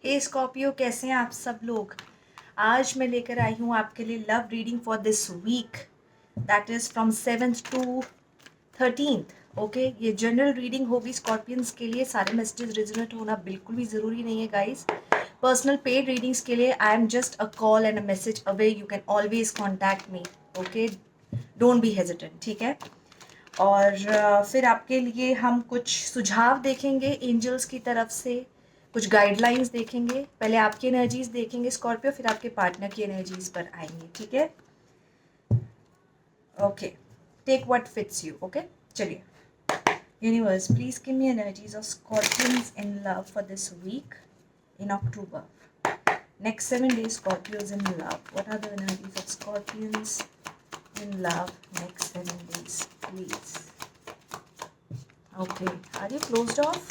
हे Scorpio, कैसे हैं आप सब लोग। आज मैं लेकर आई हूँ आपके लिए love reading for this week, that is from 7th to 13th। Okay, ये जनरल रीडिंग होगी स्कॉर्पियंस के लिए। सारे मैसेजेस रेजोनेट होना बिल्कुल भी ज़रूरी नहीं है गाइस। पर्सनल पेड रीडिंग्स के लिए I am just a call and a message away, you can always contact me. Okay, don't be hesitant, ठीक है। और फिर आपके लिए हम कुछ सुझाव देखेंगे एंजल्स की तरफ से, कुछ गाइडलाइंस देखेंगे। पहले आपकी एनर्जीज देखेंगे स्कॉर्पियो, फिर आपके पार्टनर की एनर्जीज पर आएंगे, ठीक है। Okay, take what fits you. Okay, चलिए। Universe, please give me energies of scorpions in love for this week in October. Next 7 days, Scorpios in love. What are the energies of Scorpions in love next 7 days, please? Okay, are you closed off?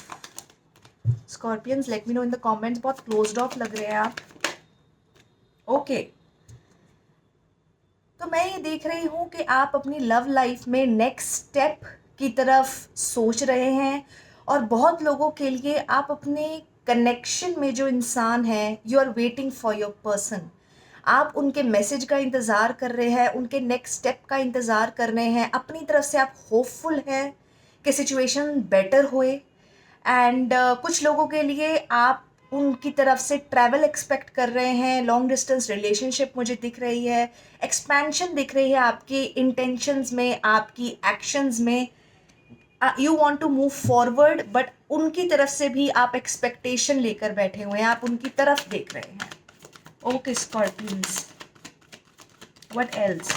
Scorpions, let me know in the comments. बहुत closed off लग रहे हैं आप. Okay. तो मैं ये देख रही हूँ कि आप अपनी लव लाइफ में नेक्स्ट स्टेप की तरफ सोच रहे हैं, और बहुत लोगों के लिए आप अपने कनेक्शन में जो इंसान है, you are waiting for your person. आप उनके मैसेज का इंतज़ार कर रहे हैं, उनके नेक्स्ट स्टेप का इंतज़ार कर रहे हैं। अपनी तरफ से आप होपफुल हैं कि सिचुएशन बेटर होए। एंड कुछ लोगों के लिए आप उनकी तरफ से ट्रैवल एक्सपेक्ट कर रहे हैं। लॉन्ग डिस्टेंस रिलेशनशिप मुझे दिख रही है, एक्सपेंशन दिख रही है आपकी इंटेंशंस में, आपकी एक्शंस में। You want to move forward, but उनकी तरफ से भी आप एक्सपेक्टेशन लेकर बैठे हुए हैं, आप उनकी तरफ देख रहे हैं। Okay scorpions, what else?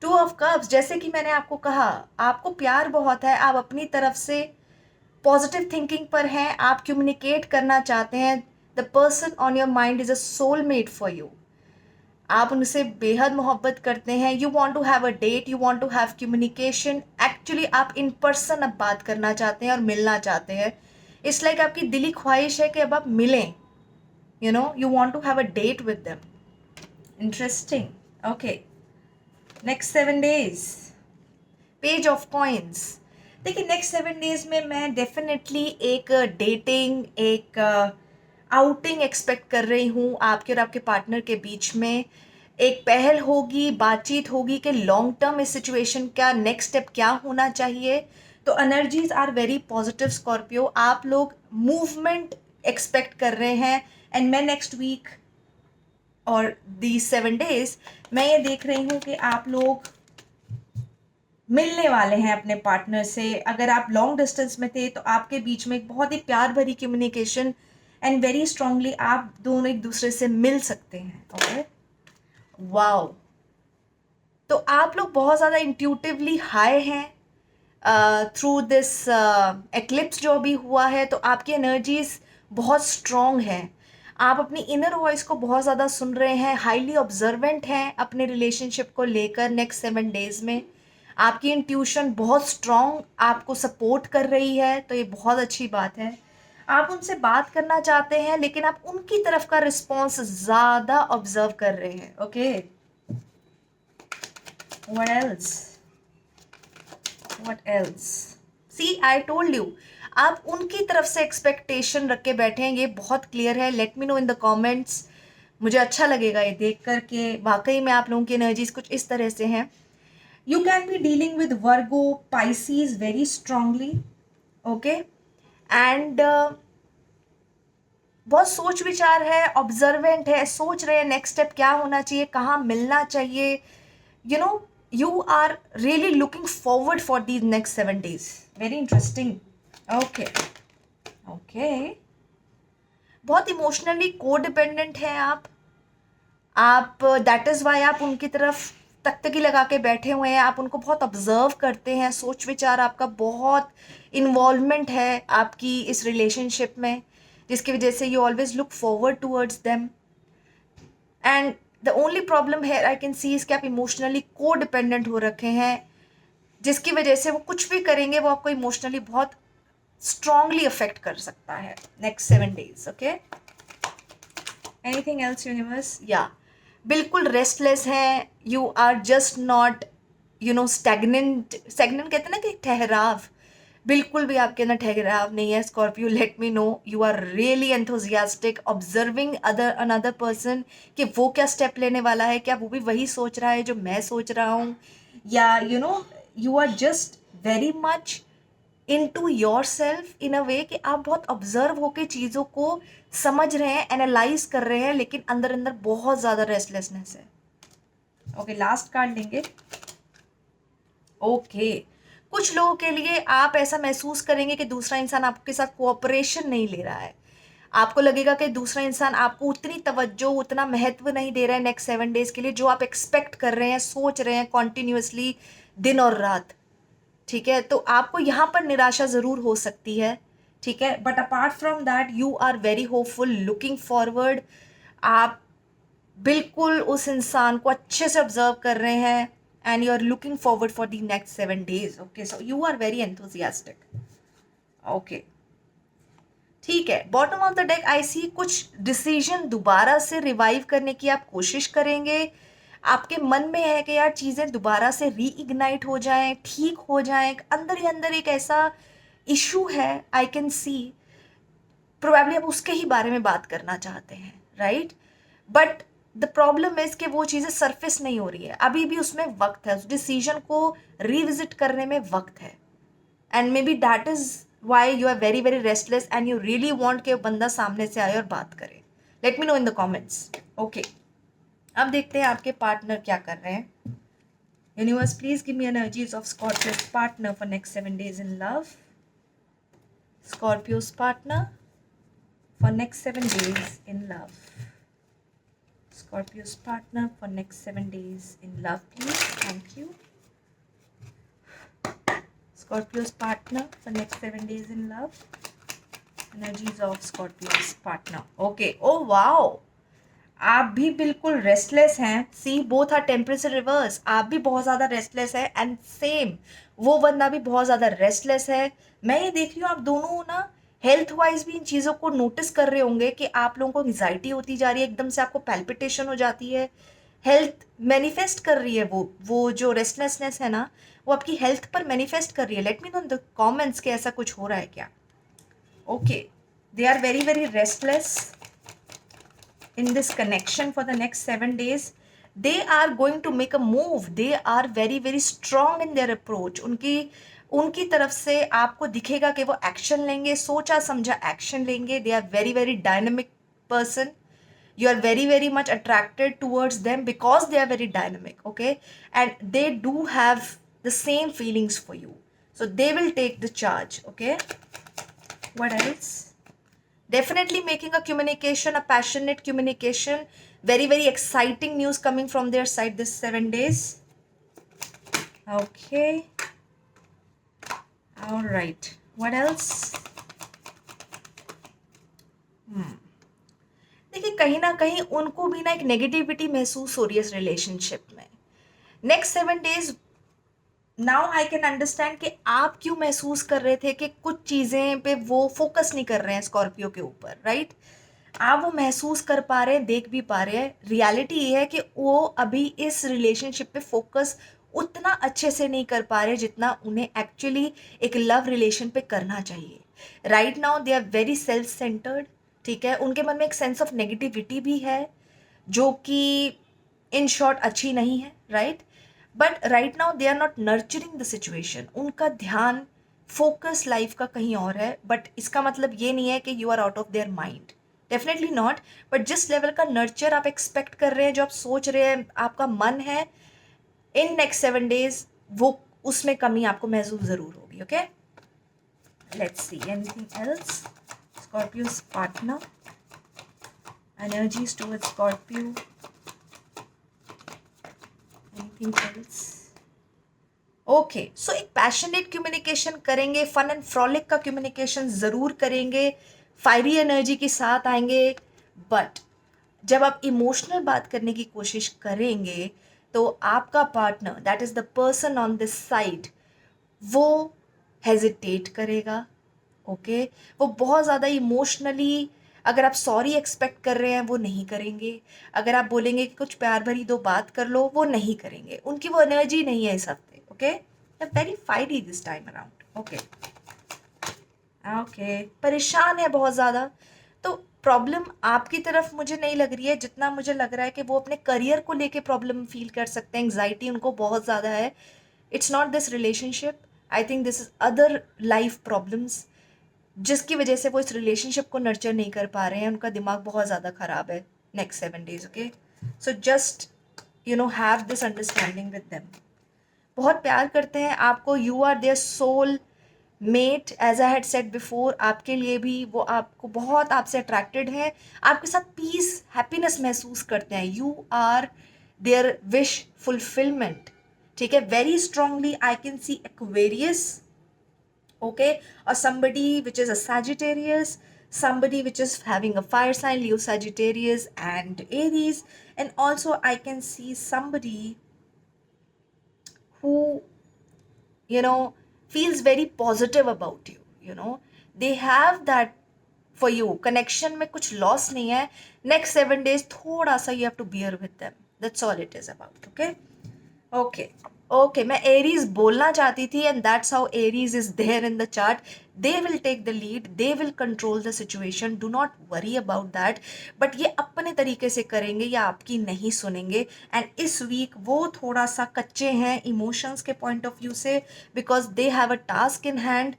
2 of Cups, जैसे कि मैंने आपको कहा, आपको प्यार बहुत है, आप अपनी तरफ से पॉजिटिव थिंकिंग पर हैं, आप कम्युनिकेट करना चाहते हैं। The person on your mind is a soulmate for you. आप उनसे बेहद मोहब्बत करते हैं। You want to have a date, you want to have communication. Actually आप इन पर्सन अब बात करना चाहते हैं और मिलना चाहते हैं। इट्स लाइक आपकी दिली ख्वाहिश है कि अब आप मिलें। You want to have a date with them. Interesting. Okay, next 7 days, page of coins. देखिए, नेक्स्ट 7 days में मैं डेफिनेटली एक डेटिंग, एक आउटिंग एक्सपेक्ट कर रही हूँ आपके और आपके पार्टनर के बीच में। एक पहल होगी, बातचीत होगी कि लॉन्ग टर्म इस सिचुएशन का नेक्स्ट स्टेप क्या होना चाहिए। तो energies are very positive Scorpio. आप लोग मूवमेंट एक्सपेक्ट कर रहे हैं। एंड मैं नेक्स्ट वीक और दी 7 days मैं ये देख रही हूँ कि आप लोग मिलने वाले हैं अपने पार्टनर से। अगर आप लॉन्ग डिस्टेंस में थे तो आपके बीच में एक बहुत ही प्यार भरी कम्युनिकेशन, एंड वेरी स्ट्रांगली आप दोनों एक दूसरे से मिल सकते हैं। Okay, wow. तो आप लोग बहुत ज़्यादा इंट्यूटिवली हाई हैं थ्रू दिस एक्लिप्स जो अभी हुआ है। तो आपकी एनर्जीज बहुत स्ट्रॉन्ग हैं। आप अपनी इनर वॉइस को बहुत ज़्यादा सुन रहे हैं, हाईली ऑब्जर्वेंट हैं अपने रिलेशनशिप को लेकर। नेक्स्ट 7 days में आपकी इंट्यूशन बहुत स्ट्रॉन्ग आपको सपोर्ट कर रही है, तो ये बहुत अच्छी बात है। आप उनसे बात करना चाहते हैं, लेकिन आप उनकी तरफ का रिस्पॉन्स ज़्यादा ऑब्जर्व कर रहे हैं। Okay, what else? What else? See, I told you, आप उनकी तरफ से एक्सपेक्टेशन रख के बैठे हैं, ये बहुत क्लियर है। Let me know in the comments. मुझे अच्छा लगेगा ये देख कर के वाकई में आप लोगों की एनर्जीज कुछ इस तरह से हैं। You can be dealing with Virgo, Pisces very strongly. Okay, and बहुत सोच विचार है, ऑब्जर्वेंट है, सोच रहे हैं नेक्स्ट स्टेप क्या होना चाहिए, कहाँ मिलना चाहिए। You are really looking forward for these next 7 days. Very interesting. Okay. Okay. बहुत इमोशनली कोडिपेंडेंट हैं आप दैट इज़ वाई आप उनकी तरफ तकतकी लगा के बैठे हुए हैं। आप उनको बहुत ऑब्जर्व करते हैं, सोच विचार आपका बहुत इन्वॉल्वमेंट है आपकी इस रिलेशनशिप में, जिसकी वजह से you always look forward towards them. And the only problem है आई कैन सी इसके आप इमोशनली को डिपेंडेंट हो रखे हैं, जिसकी वजह से वो कुछ भी करेंगे वो आपको इमोशनली बहुत स्ट्रांगली अफेक्ट कर सकता है next 7 days। Okay, anything else universe? या बिल्कुल रेस्टलेस है। You are just not stagnant. Stagnant कहते हैं ना कि ठहराव। बिल्कुल भी आपके अंदर ठहराव नहीं है Scorpio. Let me know you are really enthusiastic observing other another person कि वो क्या स्टेप लेने वाला है, क्या वो भी वही सोच रहा है जो मैं सोच रहा हूँ, या you are just very much into yourself in a way कि आप बहुत ऑब्जर्व होके चीज़ों को समझ रहे हैं, एनालाइज कर रहे हैं, लेकिन अंदर अंदर बहुत ज़्यादा रेस्टलेसनेस है। ओके, लास्ट कार्ड लेंगे। ओके, कुछ लोगों के लिए आप ऐसा महसूस करेंगे कि दूसरा इंसान आपके साथ कोऑपरेशन नहीं ले रहा है। आपको लगेगा कि दूसरा इंसान आपको उतनी तवज्जो, उतना महत्व नहीं दे रहा है नेक्स्ट 7 डेज के लिए, जो आप एक्सपेक्ट कर रहे हैं, सोच रहे हैं कॉन्टिन्यूसली दिन और रात। ठीक है, तो आपको यहाँ पर निराशा ज़रूर हो सकती है। ठीक है, but apart from that you are very hopeful, looking forward. आप बिल्कुल उस इंसान को अच्छे से ऑब्जर्व कर रहे हैं and you are looking forward for the next 7 days. Okay, so you are very enthusiastic. Okay, ठीक है, bottom of the deck I see कुछ डिसीजन दोबारा से रिवाइव करने की आप कोशिश करेंगे। आपके मन में है कि यार चीज़ें दोबारा से रीइग्नाइट हो जाएं, ठीक हो जाएं, अंदर ही अंदर एक ऐसा इशू है, आई कैन सी। प्रोबेबली आप उसके ही बारे में बात करना चाहते हैं, right? But the problem is कि वो चीज़ें सरफेस नहीं हो रही है, अभी भी उसमें वक्त है, उस डिसीजन को रिविजिट करने में वक्त है। And may be that is why you are very very restless and you really want कि बंदा सामने से आए और बात करे। Let me know in the comments. Okay, अब देखते हैं आपके पार्टनर क्या कर रहे हैं। Universe please give me energies of Scorpio's partner for next 7 days in love. Scorpio's partner for next 7 days in love. Scorpio's partner for next 7 days in love, please. Thank you. Scorpio's partner for next 7 days in love. Energies of Scorpio's partner. Okay. Oh wow. आप भी बिल्कुल restless हैं। C both are temperature reverse. आप भी बहुत ज़्यादा restless है and same वो बंदा भी बहुत ज़्यादा रेस्टलेस है। मैं ये देख रही हूँ आप दोनों ना हेल्थ वाइज भी इन चीज़ों को नोटिस कर रहे होंगे कि आप लोगों को एंग्जाइटी होती जा रही है, एकदम से आपको पैल्पिटेशन हो जाती है, हेल्थ मैनिफेस्ट कर रही है। वो जो रेस्टलेसनेस है ना, वो आपकी हेल्थ पर मैनिफेस्ट कर रही है। Let me know in the comments कि ऐसा कुछ हो रहा है क्या। Okay, they are very very restless in this connection for the next 7 days. They are going to make a move. They are very very strong in their approach. उनकी तरफ से आपको दिखेगा कि वो एक्शन लेंगे, सोचा समझा एक्शन लेंगे। They are very very dynamic person. You are very very much attracted towards them because they are very dynamic. Okay, and they do have the same feelings for you, so they will take the charge. Okay, what else? Definitely making a communication, a passionate communication. Very very exciting news coming from their side this 7 days. Okay, all right, what else? देखिए, कहीं ना कहीं उनको भी ना एक negativity महसूस हो रही है इस रिलेशनशिप में। Next 7 days now I can understand कि आप क्यों महसूस कर रहे थे कि कुछ चीज़ें पे वो फोकस नहीं कर रहे हैं स्कॉर्पियो के ऊपर, राइट? आप वो महसूस कर पा रहे हैं, देख भी पा रहे हैं। रियलिटी ये है कि वो अभी इस रिलेशनशिप पे फोकस उतना अच्छे से नहीं कर पा रहे जितना उन्हें एक्चुअली एक लव रिलेशन पे करना चाहिए। Right now they are very self centered. ठीक है, उनके मन में एक सेंस ऑफ नेगेटिविटी भी है जो कि इन शॉर्ट अच्छी नहीं है, right? But right now they are not nurturing the situation. उनका ध्यान, फोकस लाइफ का कहीं और है। बट इसका मतलब ये नहीं है कि you are out of their mind, definitely not. But जिस लेवल का नर्चर आप एक्सपेक्ट कर रहे हैं, जो आप सोच रहे हैं, आपका मन है इन नेक्स्ट 7 days, वो उसमें कमी आपको महसूस ज़रूर होगी। Okay, let's see anything else. Scorpio's partner, energies towards Scorpio, anything else? Okay, so एक पैशनेट कम्युनिकेशन करेंगे, फन एंड फ्रॉलिक का कम्युनिकेशन ज़रूर करेंगे, फायरी एनर्जी के साथ आएंगे। बट जब आप इमोशनल बात करने की कोशिश करेंगे तो आपका partner, that is the person on this side, वो हेजिटेट करेगा। ओके, वो बहुत ज़्यादा इमोशनली, अगर आप सॉरी एक्सपेक्ट कर रहे हैं वो नहीं करेंगे। अगर आप बोलेंगे कि कुछ प्यार भरी दो बात कर लो, वो नहीं करेंगे। उनकी वो एनर्जी नहीं है इस हफ्ते। Okay, very फाइटी this time around. Okay, okay, परेशान है बहुत ज़्यादा। तो प्रॉब्लम आपकी तरफ मुझे नहीं लग रही है, जितना मुझे लग रहा है कि वो अपने करियर को लेके प्रॉब्लम फील कर सकते हैं, एंग्जाइटी उनको बहुत ज़्यादा है। It's not this relationship, I think this is other life problems, जिसकी वजह से वो इस रिलेशनशिप को नर्चर नहीं कर पा रहे हैं, उनका दिमाग बहुत ज़्यादा ख़राब है next 7 days। Okay, so just have this understanding with them. बहुत प्यार करते हैं आपको, you are their soul mate, as I had said before. आपके लिए भी वो आपको बहुत, आपसे अट्रैक्टेड हैं, आपके साथ पीस हैप्पीनेस महसूस करते हैं। You are their wish fulfilment. ठीक है, very strongly I can see Aquarius, okay, or somebody which is a Sagittarius, somebody which is having a fire sign, Leo, Sagittarius and Aries. And also I can see somebody who feels very positive about you, they have that for you connection में कुछ loss नहीं है। next 7 days थोड़ा सा you have to bear with them, that's all it is about। okay, okay, okay, मैं Aries बोलना चाहती थी, and that's how Aries is there in the chart. They will take the lead, they will control the situation, do not worry about that. But ये अपने तरीके से करेंगे या आपकी नहीं सुनेंगे। एंड इस वीक वो थोड़ा सा कच्चे हैं इमोशंस के पॉइंट ऑफ व्यू से, because they have a task in hand,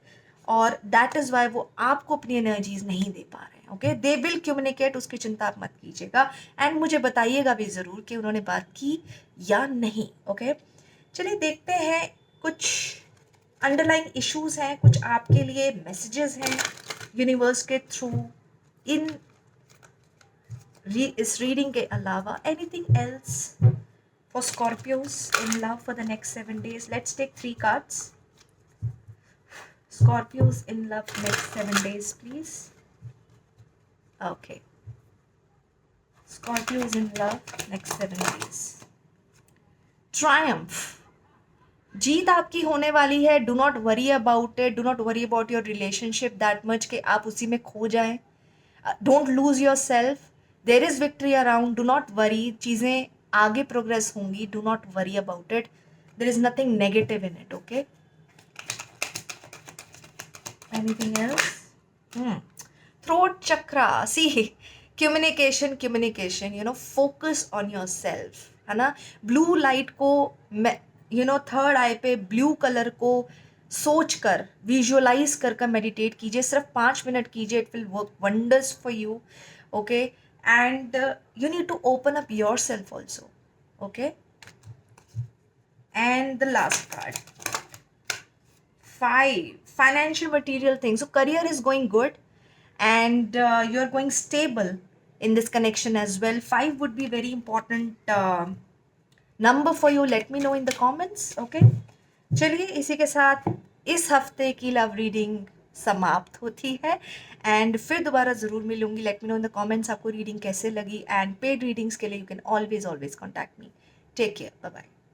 और दैट इज़ वाई वो आपको अपनी एनर्जीज नहीं दे पा रहे हैं। ओके, दे विल कम्युनिकेट, उसकी चिंता आप मत कीजिएगा, एंड मुझे बताइएगा भी ज़रूर कि उन्होंने बात की या नहीं। ओके, चलिए देखते हैं, कुछ अंडरलाइंग इश्यूज हैं, कुछ आपके लिए मैसेजेस हैं यूनिवर्स के थ्रू इन इस रीडिंग के अलावा। Anything else for Scorpios in love for the next 7 days? Let's take 3 cards. Scorpios in love next 7 days, please. Okay. Scorpios in love next 7 days. Triumph. जीत आपकी होने वाली है। Do not worry about it, do not worry about your relationship that much कि आप उसी में खो जाएं। Don't lose yourself, there is victory around, do not worry, चीज़ें आगे प्रोग्रेस होंगी, do not worry about it, there is nothing negative in it. Okay, anything else? Throat chakra, see, communication, communication, focus on yourself, है ना। Blue light को third आई पे blue colour को सोच कर, विजुअलाइज कर मेडिटेट कीजिए, सिर्फ 5 मिनट कीजिए, it will work wonders for you. Okay, and you need to open up yourself also. Okay, and the last card, 5 financial material things. So career is going good, and you are going stable in this connection as well. 5 would be very important number for you. Let me know in the comments. Okay, चलिए इसी के साथ इस हफ्ते की love reading समाप्त होती है, एंड फिर दोबारा ज़रूर मिलूंगी। Let me know in the comments आपको रीडिंग कैसे लगी, एंड पेड रीडिंग्स के लिए you can always contact me. Take care, bye bye.